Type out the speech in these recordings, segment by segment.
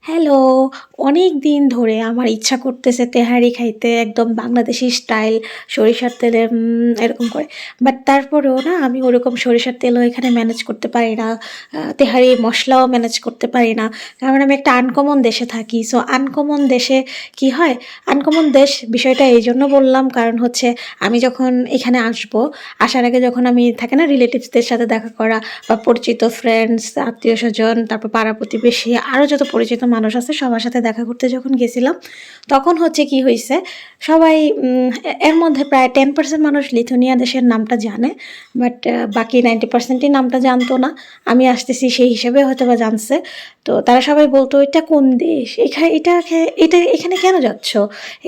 Hello! অনেকদিন ধরে আমার ইচ্ছা করতেছে তেহারি খাইতে একদম বাংলাদেশি স্টাইল সরিষার তেলে এরকম করে। বাট তারপরেও না আমি ওরকম সরিষার তেলও এখানে ম্যানেজ করতে পারি না। তেহারি মসলাও ম্যানেজ করতে পারি না। কারণ আমি একটা আনকমন দেশে থাকি। সো আনকমন দেশে কি হয়? আনকমন দেশ বিষয়টা এইজন্য বললাম কারণ হচ্ছে আমি যখন এখানে আসবো, আসার আগে যখন আমি থাকে না রিলেটিভসদের সাথে দেখা করা বা পরিচিত ফ্রেন্ডস, আত্মীয়স্বজন, তারপর পাড়া-প্রতিবেশী আরও যত পরিচিত মানুষ আছে সবার সাথে দেখা করতে যখন গেছিলাম, তখন হচ্ছে কি হইছে, সবাই এর মধ্যে প্রায় 10% মানুষ লিথুনিয়া দেশের নামটা জানে। বাট বাকি 90% ই নামটা জানতো না। আমি আসতেছি সেই হিসেবে হয়তোবা জানছে। তো তারা সবাই বলতো, "এটা কোন দেশ? এটা এখানে কেন যাচ্ছ?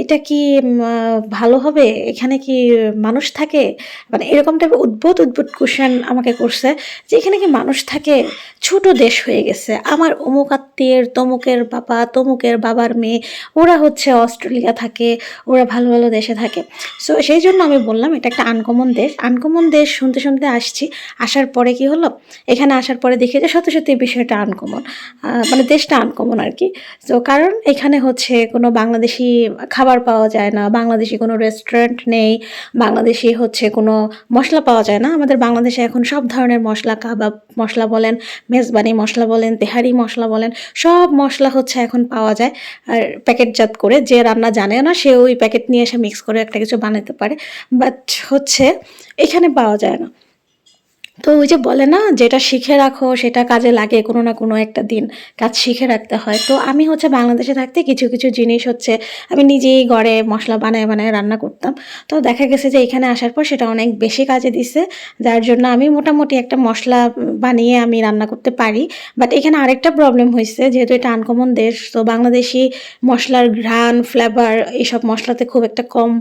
এটা কি ভালো হবে? এখানে কি মানুষ থাকে?" মানে এরকম টাইপের উদ্ভট কোয়েশ্চেন আমাকে করছে যে, "এখানে কি মানুষ থাকে? ছোট দেশ হয়ে গেছে। আমার অমুক আত্মীয়ের, তমুকের বাবা, তমুকের বাবার মেয়ে, ওরা হচ্ছে অস্ট্রেলিয়া থাকে, ওরা ভালো, ভালো দেশে থাকে।" সো সেইজন্য আমি বললাম এটা একটা আনকমন দেশ। আনকমন দেশ শুনতে আসছি। আসার পরে কি হলো? এখানে আসার পরে দেখি যে সত্যি বিষয়টা আনকমন। মানে দেশটা আনকমন আরকি। সো কারণ এখানে হচ্ছে কোনো বাংলাদেশি খাবার পাওয়া যায় না, বাংলাদেশি কোনো রেস্টুরেন্ট নেই, বাংলাদেশি হচ্ছে কোনো মসলা পাওয়া যায় না। আমাদের বাংলাদেশে এখন সব ধরনের মসলা, কাবাব মসলা বলেন, মেজবানি মসলা বলেন, তেহারি মসলা বলেন, সব মসলা হচ্ছে এখন পাওয়া যায়। আর প্যাকেটজাত করে যে রান্না জানেও না সে ওই প্যাকেট নিয়ে এসে মিক্স করে একটা কিছু বানাতে পারে। বাট হচ্ছে এখানে পাওয়া যায় না। তো ওই যে বলে না যেটা শিখে রাখো সেটা কাজে লাগে কোনো না কোনো একটা দিন, কাজ শিখে রাখতে হয়। তো আমি হচ্ছে বাংলাদেশে থাকতে কিছু জিনিস হচ্ছে আমি নিজেই ঘরে মসলা বানায় রান্না করতাম। তো দেখা গেছে যে এখানে আসার পর সেটা অনেক বেশি কাজে দিছে। যার জন্য আমি মোটামুটি একটা মসলা বানিয়ে আমি রান্না করতে পারি। বাট এখানে আরেকটা প্রবলেম হইছে, যেহেতু এটা আনকমন দেশ, তো বাংলাদেশি মসলার ঘ্রাণ, ফ্লেভার এইসব মসলাতে খুব একটা কম,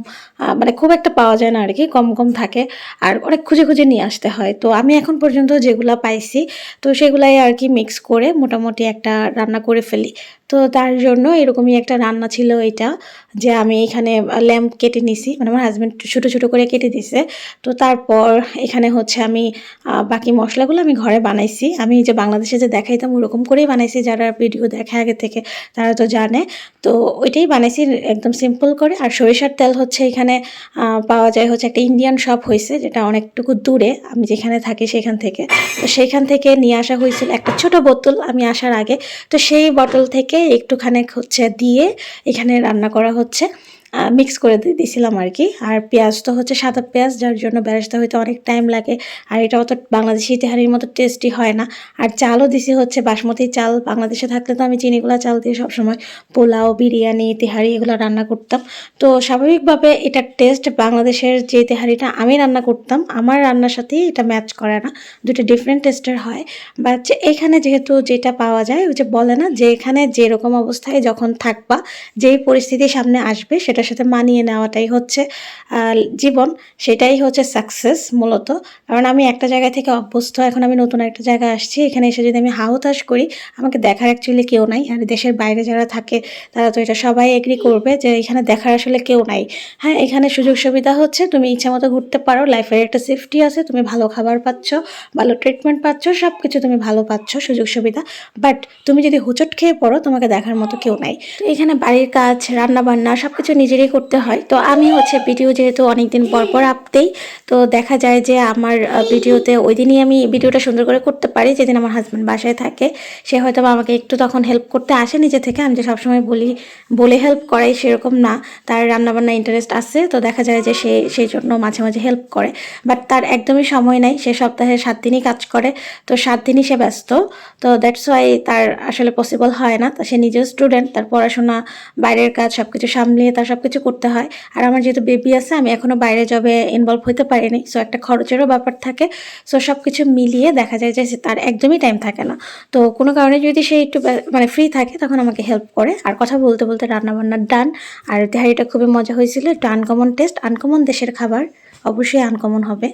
মানে খুব একটা পাওয়া যায় না আরকি, কম থাকে। আর অনেক খুঁজে নিয়ে আসতে হয়। তো আমি এখন পর্যন্ত যেগুলা পাইছি তো সেগুলাই আরকি মিক্স করে মোটামুটি একটা রান্না করে ফেলি। তো তার জন্য এরকমই একটা রান্না ছিল এটা, যে আমি এখানে ল্যাম্ব কেটে নিছি। মানে আমার হাসব্যান্ড ছোট করে কেটে দিছে। তো তারপর এখানে হচ্ছে আমি বাকি মসলাগুলো আমি ঘরে বানাইছি। আমি যে বাংলাদেশে যে দেখাইতাম ওরকম করেই বানাইছি। যারা ভিডিও দেখে আগে থেকে তারা তো জানে। তো ওইটাই বানাইছি একদম সিম্পল করে। আর সরিষার তেল হচ্ছে এখানে পাওয়া যায় হচ্ছে একটা ইন্ডিয়ান শপ হইছে, যেটা অনেকটুকু দূরে আমি যেখানে থাকি সেখান থেকে। তো সেইখান থেকে নিয়ে আসা হয়েছিল একটা ছোট বোতল আমি আসার আগে। তো সেই বোতল থেকে একটুখানেক হচ্ছে দিয়ে এখানে রান্না করা হচ্ছে। মিক্স করে দিছিলাম আরকি। আর পেঁয়াজ তো হচ্ছে সাদা পেঁয়াজ, যার জন্য বেরেস্তা হইতে অনেক টাইম লাগে। আর এটা অত বাংলাদেশি তেহারির মতো টেস্টি হয় না। আর চালও দিছি হচ্ছে বাসমতি চাল। বাংলাদেশে থাকলে তো আমি চিনিগুলা চাল দিয়ে সবসময় পোলাও, বিরিয়ানি, তেহারি এগুলো রান্না করতাম। তো স্বাভাবিকভাবে এটার টেস্ট বাংলাদেশের যে তেহারিটা আমি রান্না করতাম, আমার রান্নার সাথেই এটা ম্যাচ করে না। ২ টা ডিফারেন্ট টেস্টের হয়। বাট এখানে যেহেতু যেটা পাওয়া যায়, ওই যে বলে না যে এখানে যেরকম অবস্থায় যখন থাকবা, যেই পরিস্থিতি সামনে আসবে সেটার সাথে মানিয়ে নেওয়াটাই হচ্ছে জীবন, সেটাই হচ্ছে সাকসেস মূলত। কারণ আমি একটা জায়গা থেকে অভ্যস্ত, এখন আমি নতুন একটা জায়গায় আসছি। এখানে এসে যদি আমি হা-হুতাশ করি, আমাকে দেখার অ্যাকচুয়ালি কেউ নাই। আর দেশের বাইরে যারা থাকে তারা তো এটা সবাই এগ্রি করবে যে এখানে দেখার আসলে কেউ নাই। হ্যাঁ, এখানে সুযোগ সুবিধা হচ্ছে তুমি ইচ্ছামতো ঘুরতে পারো, লাইফের একটা সেফটি আছে, তুমি ভালো খাবার পাচ্ছ, ভালো ট্রিটমেন্ট পাচ্ছ, সবকিছু তুমি ভালো পাচ্ছ, সুযোগ সুবিধা। বাট তুমি যদি হোঁচট খেয়ে পড়ো, তোমাকে দেখার মতো কেউ নাই। তো এখানে বাড়ির কাজ, রান্না-বান্না সবকিছু নিজেরই করতে হয়। তো আমি হচ্ছে ভিডিও যেহেতু অনেকদিন পর আপ দেই, তো দেখা যায় যে আমার ভিডিওতে ওইদিনই আমি ভিডিওটা সুন্দর করে করতে পারি যেদিন আমার হাসব্যান্ড বাসায় থাকে। সে হয়তোবা আমাকে একটু তখন হেল্প করতে আসে নিজে থেকে। আমি যে সবসময় বলে হেল্প করাই সেরকম না। তার রান্নাবান্না ইন্টারেস্ট আছে, তো দেখা যায় যে সে সেইজন্য মাঝে হেল্প করে। বাট তার একদমই সময় নাই। সে সপ্তাহে ৭ দিনই কাজ করে। তো ৭ দিনই সে ব্যস্ত। তো দ্যাটস ওয়াই তার আসলে পসিবল হয় না। সে নিজেও স্টুডেন্ট, তার পড়াশোনা, বাইরের কাজ সবকিছু সামলিয়ে তার সবকিছু করতে হয়। আর আমার যেহেতু বেবি আছে, আমি এখনো বাইরে জবে ইনভলভ হইতে পারিনি। সো একটা খরচেরও ব্যাপার থাকে। সো সবকিছু মিলিয়ে দেখা যায় যে তার একদমই টাইম থাকে না। তো কোনো কারণে যদি সে একটু মানে ফ্রি থাকে তখন আমাকে হেল্প করে। আর কথা বলতে রান্নাবান্না ডান। আর তেহারিটা খুবই মজা হয়েছিল। একটু আনকমন টেস্ট, আনকমন দেশের খাবার অবশ্যই আনকমন হবে।